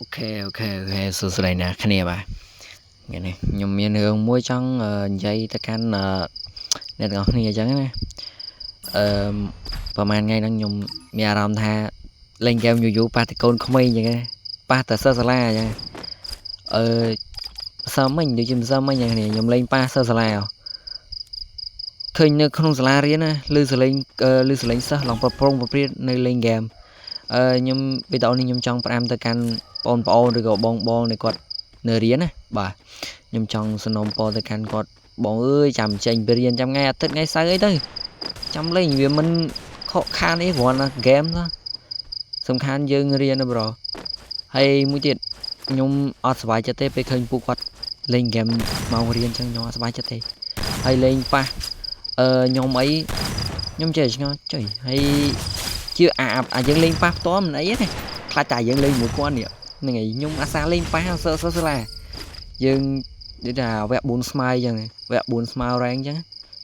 Ok ok ok số số này nè khái niệm à nghe này nhung miền hương muối trong dây ta can nên ngọc này chẳng nèประมาณไงนั่งยมมีอารมณ์ท่าเล่นเกมอยู่ๆปาตะโกนเขาไม่ยังไงปาแต่เซอร์สลายังเออเซอร์ไม่อยู่จิมเซอร์ไม่ยังไงยมเล่นปาเซอร์สลาเคยนึกขนมสลาเรียนนะลือสลิงลือสลิงซะลองปรับปรุงปรับเปลี่ยนในเล่นเกมยมไปตอนนี้ยมจังประอามตะกันปอนปอนหรือก็บองบองในกอดเนเรียนนะบ่ายมจังสนมปอตะกันกอดบองเอ้ยจำเจงไปเรียนจำไงติดไงไซấy thôiจำเล่นvì mình khó khăn ấy gọi là game đó សំខាន់យើងរៀនណាប្រូហើយមួយទៀតខ្ញុំអត់សប្បាយចិត្តទេពេលឃើញពួកគាត់លេងហ្គេមមករៀនចឹងខ្ញុំអត់សប្បាយចិត្តទេហើយលេងប៉ះខ្ញុំអីខ្ញុំចេះឆ្ងល់ចុយហើយជាអាយើងលេងប៉ះផ្ទាល់មិនអីទេខ្លាចតែយើងលេងមួយគាត់នេះហ្នឹងហើយខ្ញុំអាសាលេងប៉ះសើឡាយើងនិយាយថាវគ្គ4ស្មើអញ្ចឹងវគ្គ4ស្មើរ៉េងអញ្ចឹង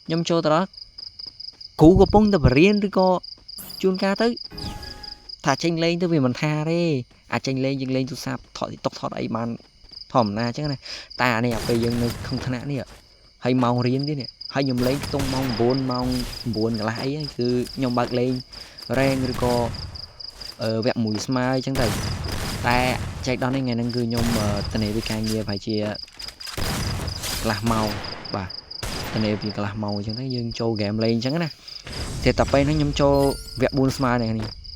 ខ្ញុំចូលទៅដល់គ្រូកំពុងតែបរៀនឬក៏ជួនកាលទៅថាចេញលេងទៅវាមិនថាទេអាចចេញលេងយើងលេងទូរស័ព្ទថតទីតុកថតអីបានធម្មតាអញ្ចឹងណាតែអានេះពេលយើងនៅក្នុងថ្នាក់នេះហើយម៉ោងរៀនទៀតនេះហើយខ្ញុំលេងខ្ទង់ម៉ោង9ម៉ោង9កន្លះអីគឺខ្ញុំបើកលេងរ៉េងឬក៏វគ្គ1ស្មើអញ្ចឹងទៅតែចែកដល់នេះថ្ងៃហ្នឹងគឺខ្ញុំតនេវិការងារប្រហែលជាកន្លះម៉ោងបាទតនេពីកន្លះម៉ោងអញ្ចឹងទៅយើងចូលហ្គេមលេងអញ្ចឹងណាតែតែពេលហ្នឹងខ្ញុំចូលវគ្គ4ស្មើនេះ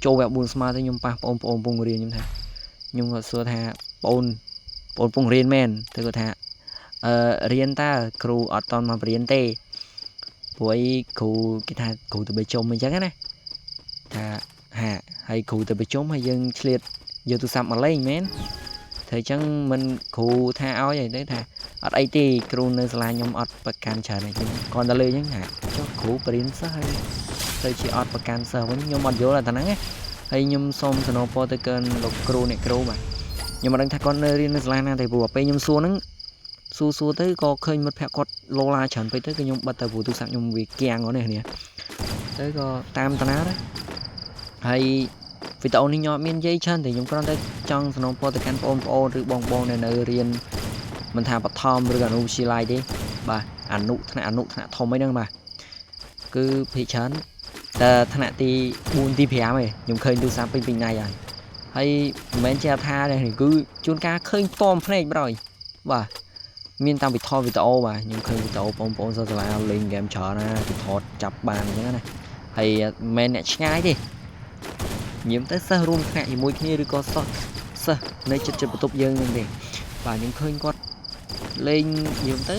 ចូលវគ្គ4ស្មើទៅខ្ញុំប៉ះបងប្អូនពងរៀនខ្ញុំថាខ្ញុំក៏សួរថាបងពងរៀនមែនទៅគាត់ថារៀនតើគ្រូអត់តន់មករៀនទេព្រោះអីគ្រូគេថាគ្រូទៅប្រជុំអញ្ចឹងណាថាហាហើយគ្រូទៅប្រជុំហើយយើងឆ្លៀតយកទូរស័ព្ទមកលេងមែនធ្វើអញ្ចឹងមិនគ្រូថាឲ្យអីទេថាអត់អីទេគ្រូនៅសាលាខ្ញុំអត់ប្រកាន់ច្រើនទេគាត់ទៅលេងអញ្ចឹងថាចុះគ្រូបរៀនសិស្សហើយទៅជាអត់ប្រកាន់សិស្សវិញខ្ញុំអត់យល់តែហ្នឹងណាហើយខ្ញុំសូមសំណូមពរទៅកាន់លោកគ្រូអ្នកគ្រូបាទខ្ញុំមិនដឹងថាគាត់នៅរៀននៅសាលាណាទេព្រោះពេលខ្ញុំសួរហ្នឹងសួរទៅក៏ឃើញមិត្តភក្តិគាត់លោឡាច្រើនពេកទៅគឺខ្ញុំបិទទៅព្រោះទូរស័ព្ទខ្ញុំវាគាំងហ្នឹងនេះទៅក៏តាមតាណាដែរហើយវីដេអូនេះខ្ញុំអត់មាននិយាយច្រើនទេខ្ញុំគ្រាន់តែចង់សំណូមពរទៅកាន់បងប្អូនឬបងនៅរៀនមិនថាបឋមឬអនុវិទ្យាល័យទេបាទអនុថ្នាក់ធំអីហ្នឹងបាទគឺភាគច្រើនតែថ្នាក់ទី4ទី5ឯងខ្ញុំឃើញទូរស័ព្ទពេញដៃហើយមិនមែនជាថាទេគឺជួនកាលឃើញផ្ទាល់ភ្នែកប្រយបាទមានតាមវីដេអូបាទខ្ញុំឃើញវីដេអូបងប្អូនសិស្សសាលាលេងហ្គេមច្រើនណាគេថតចាប់បានអញ្ចឹងណាហើយមិនមែនអ្នកឆ្ងាយទេញៀមទៅសិស្សរួមថ្នាក់ជាមួយគ្នាឬក៏សិស្សនៅចិត្តបន្ទប់យើងហ្នឹងទេបាទខ្ញុំឃើញគាត់លេងញៀមទៅ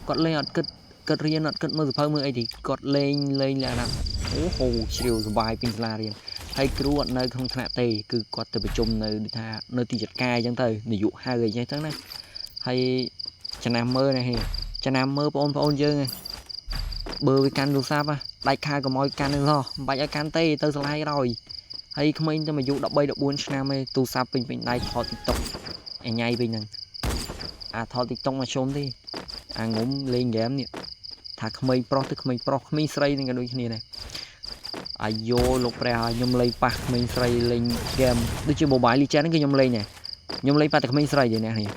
គាត់លេងអត់គិតរៀនអត់គិតមើលសភៅមើលអីទេគាត់លេងលក្ខណៈអូហូជ្រាវសុបាយពេញសាលារៀនហើយគ្រូអត់នៅក្នុងថ្នាក់ទេគឺគាត់ទៅប្រជុំនៅថានៅទីចាត់ការអញ្ចឹងទៅនាយកហៅអីចឹងទៅណាហើយចំណាំមើលនេះចំណាំមើលបងប្អូនយើងបើវាកាន់ទូរស័ព្ទដាច់ខាកុំឲ្យកាន់នឹងសោះមិនបាច់ឲ្យកាន់ទេទៅសាលាឲ្យហើយក្មេងតែអាយុ13 14ឆ្នាំឯងទូរស័ព្ទពេញដៃថត TikTok អញ៉ៃពេញហ្នឹងអាថត TikTok មកជុំទេអាងុំលេងហ្គេមនេះថាក្មេងប្រុសទៅក្មេងប្រុសក្មេងស្រីនឹងក៏ដូចគ្នាដែរអាយ៉ូលោកព្រះខ្ញុំលេងប៉ះក្មេងស្រីលេងហ្គេមដូចជា Mobile Legends ហ្នឹងគឺខ្ញុំលេងដែរខ្ញុំលេងប៉ះតែក្មេងស្រីទេអ្នកនេះ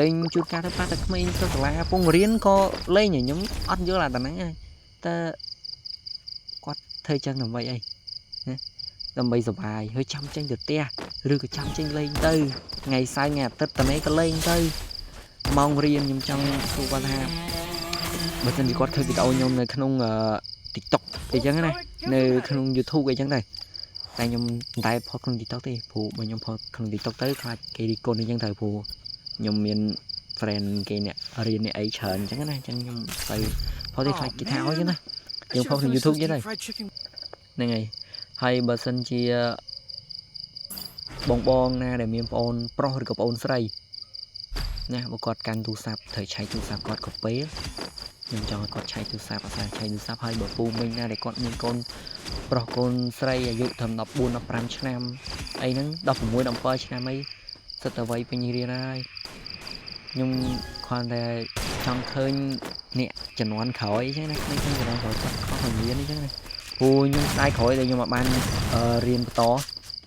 លេងជួនកាលទៅប៉ះតែក្មេងទៅសាលាពងរៀនក៏លេងខ្ញុំអត់យល់អាតែហ្នឹងតែគាត់ធ្វើចឹងដើម្បីអីណាដើម្បីសុបាយហើយចាំចេញទៅផ្ទះឬក៏ចាំចេញលេងទៅថ្ងៃសៅរ៍ថ្ងៃអាទិត្យតនេះក៏លេងទៅម៉ោងរៀនខ្ញុំចង់សួរគាត់ថាបើសិនជាគាត់ឃើញវីដេអូខ្ញុំនៅក្នុង TikTok អីចឹងណានៅក្នុង YouTube អីចឹងដែរតែខ្ញុំមិនតែផុសក្នុង TikTok ទេព្រោះបើខ្ញុំផុសក្នុង TikTok ទៅខ្លាចគេរីកូនអីចឹងទៅព្រោះខ្ញុំមាន friend គេអ្នករៀនអ្នកអីច្រើនចឹងណាចឹងខ្ញុំទៅផុសទេខ្លាចគេថាអីចឹងណាយើងផុសក្នុង YouTube ចឹងដែរហ្នឹងហើយហើយបើសិនជាបងណាដែលមានប្អូនប្រុសឬក៏ប្អូនស្រីណាបើគាត់កាន់ទូរស័ព្ទត្រូវឆែកទូរស័ព្ទគាត់ក៏ពេលខ្ញុំចង់ឲ្យគាត់ឆែកទូរស័ព្ទអាសាឆែកទូរស័ព្ទហើយបើពូមិញណាដែលគាត់មានកូនប្រុសកូនស្រីអាយុត្រឹម14 15ឆ្នាំអីហ្នឹង16 17ឆ្នាំអីសិតតែវ័យពេញរៀនហើយខ្ញុំគ្រាន់តែចង់ឃើញអ្នកជំនាន់ក្រោយអញ្ចឹងណាខ្ញុំជំនាន់ក្រោយគាត់ខុសពីរៀនអញ្ចឹងណាព្រោះខ្ញុំស្ដាយក្រោយដែលខ្ញុំអាចបានរៀនបន្ត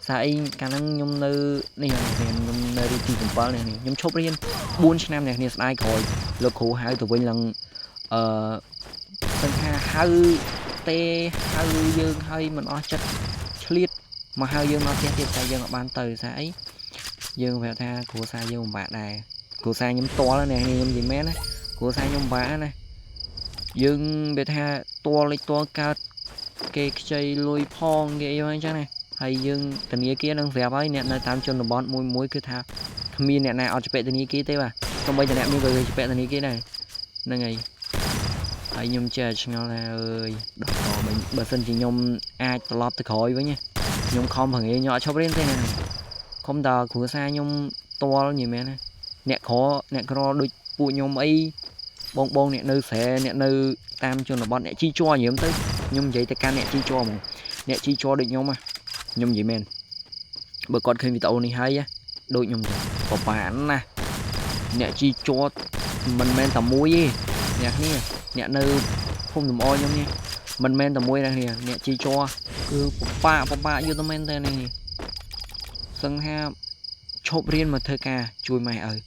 sai cả năng nhung nư này nhung nư đi tìm bao này nhung chốt riêng 4 năm này nè sai khỏi lực khổ hai tụi mình lần tân hai tê hai dương hơi mình o chất liệt mà hai dương nó tiếp tay dương ở ban từ sai dương về tha của sai dương bạn này của sai nhung to đó nè nhung gì mét á của sai nhung bá này dương về tha to lấy to cao cái chơi lôi phong cái yêu chắc này hay dương tình nghĩa kia đang dẹp ấy nè nơi tam chân là bọn môi môi cứ tha mi nè này ở chụp tình nghĩa kia thế bà không bây giờ nè mi rồi chụp tình nghĩa kia này nên ngày hay nhung chơi nhau là ơi đọc mình bờ sân chỉ nhung ai lọp từ khỏi với nha nhung không thằng ấy nhỏ chụp lên thế này không đờ của xa nhung to nhiều mẹ này nè khó nè có đôi bụi nhung ấy bông bông nè nơi sẽ nè nơi tam chân là bọn nè chi cho nhiều tới nhung vậy ta can nè chi cho mà nè chi cho được nhau mà nhung vậy men bữa con khi bị tàu này hay á đôi nhung có bản nè nè chi cho mình men tầm muối nè nè nơi không tầm oi nhung nha mình men tầm muối này nè chi cho cứ ba vô tầm men thế này sân ha chộp riêng mà thơ ca chui mày ơi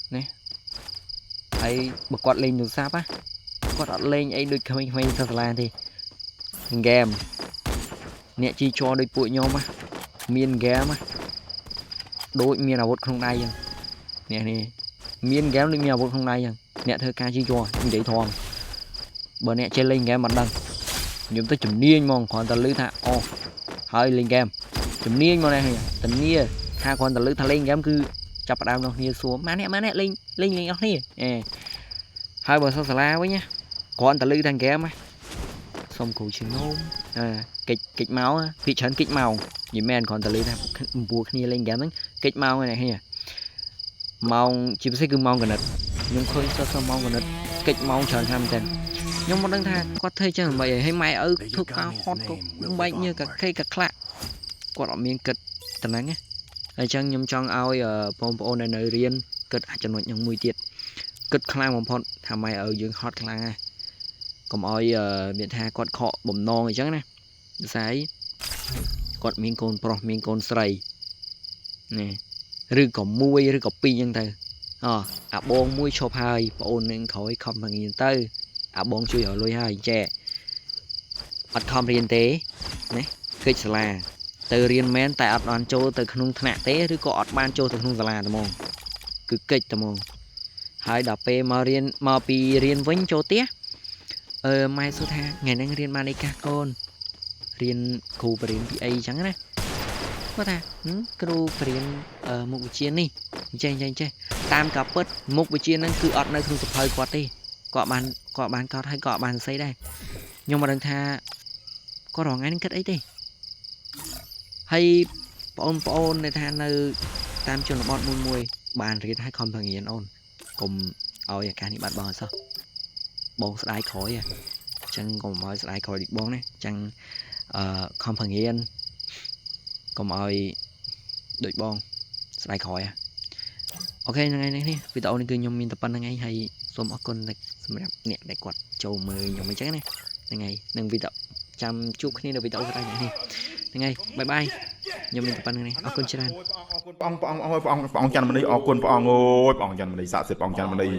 nè ấy bật quạt lên được sao á quạt lên ấy được không hay thật là thì game nè chi cho đôi bụi nhau mà miên game mà đôi miên nào không đây nè nè miên game đôi miên không đây nè thơ ca chi cho vậy thôi bữa nè chơi lên game mặt đằng nhưng tới chùm niên mong còn tao lưới thà ô hơi lên game chùm niên mong này tình nia hai con tao lưới thà lên game cứ chập đam đâu nia xuống má nè lên ốc nè hai bờ sông la với nhá còn tao lưới thằng game á xong cụ chừng nôm kịch máu vị trấn kịch màu nhìn men còn tao lưới thằng buộc nia lên game kịch màu này hay màu chỉ biết cứ màu gần nật nhưng khơi sao màu gần nật kịch màu tròn tham tiền nhưng mà đang tha có thấy chứ mày hay mày ở thuốc cao hot cũng bệnh như cả cây cả lạ có đó miếng kịch tận nắng á ở trong nhom trong ao ở pompo này nơi riêng kịch cho nó nhung mùi tiệt kịch khang một phong thà mày ở dương hot khang à còn oi miền tha con khọ bầm non rồi chứ nè sấy con miếng pro miếng con sray nè rư còn muôi rư còn pi nhân từ bon muôi chop hai bon nên khỏi không bằng nhìn tư bon chui ở lôi hai trẻ ọt không riêng tế nè kịch là từ riêng men tại ọt đoàn châu từ khung thạ tếឬក៏អត់បានចូលទៅក្នុងសាលាតែហ្មងគឺកិច្ចតែហ្មងហើយដល់ពេលមកពីរៀនវិញចូលផ្ទះម៉ែសួរថាថ្ងៃហ្នឹងរៀនបានអីកាកូនរៀនគ្រូបរិញ្ញាពីអីចឹងណាគាត់ថាគ្រូបរិញ្ញាមុខវិជ្ជានេះចេះតាមការពិតមុខវិជ្ជាហ្នឹងគឺអត់នៅក្នុងសភៅគាត់ទេគាត់បានកត់ហើយគាត់បានសរសេរដែរខ្ញុំមិនដឹងថាគាត់រងថ្ងៃហ្នឹងគិតអីទេហើយបងប្អូនដែលថានៅតាមជនបទមួយបានរៀនឲ្យខំប្រឹងរៀនអូនកុំឲ្យអាការនេះបាត់បង់អត់សោះបងស្ដាយក្រោយអញ្ចឹងកុំឲ្យស្ដាយក្រោយដូចបងណាអញ្ចឹងខំប្រឹងរៀនកុំឲ្យដូចបងស្ដាយក្រោយអូខេថ្ងៃនេះវីដេអូនេះគឺខ្ញុំមានតែប៉ុណ្្នឹងឯងហើយសូមអរគុណសម្រាប់អ្នកដែលគាត់ចូលមើលខ្ញុំអញ្ចឹងណាថ្ងៃនឹងវីដេអូចាំជួបគ្នានៅវីដេអូក្រោយនេះថ្ងៃបាយបាយខ្ញុំមានតែប៉ុណ្្នឹងនេះអរគុណច្រើនព្រះអង្គច័ន្ទមនីអរគុណព្រះអង្គអើយព្រះអង្គច័ន្ទមនីស័ក្តិសិទ្ធិព្រះអង្គច័ន្ទមនី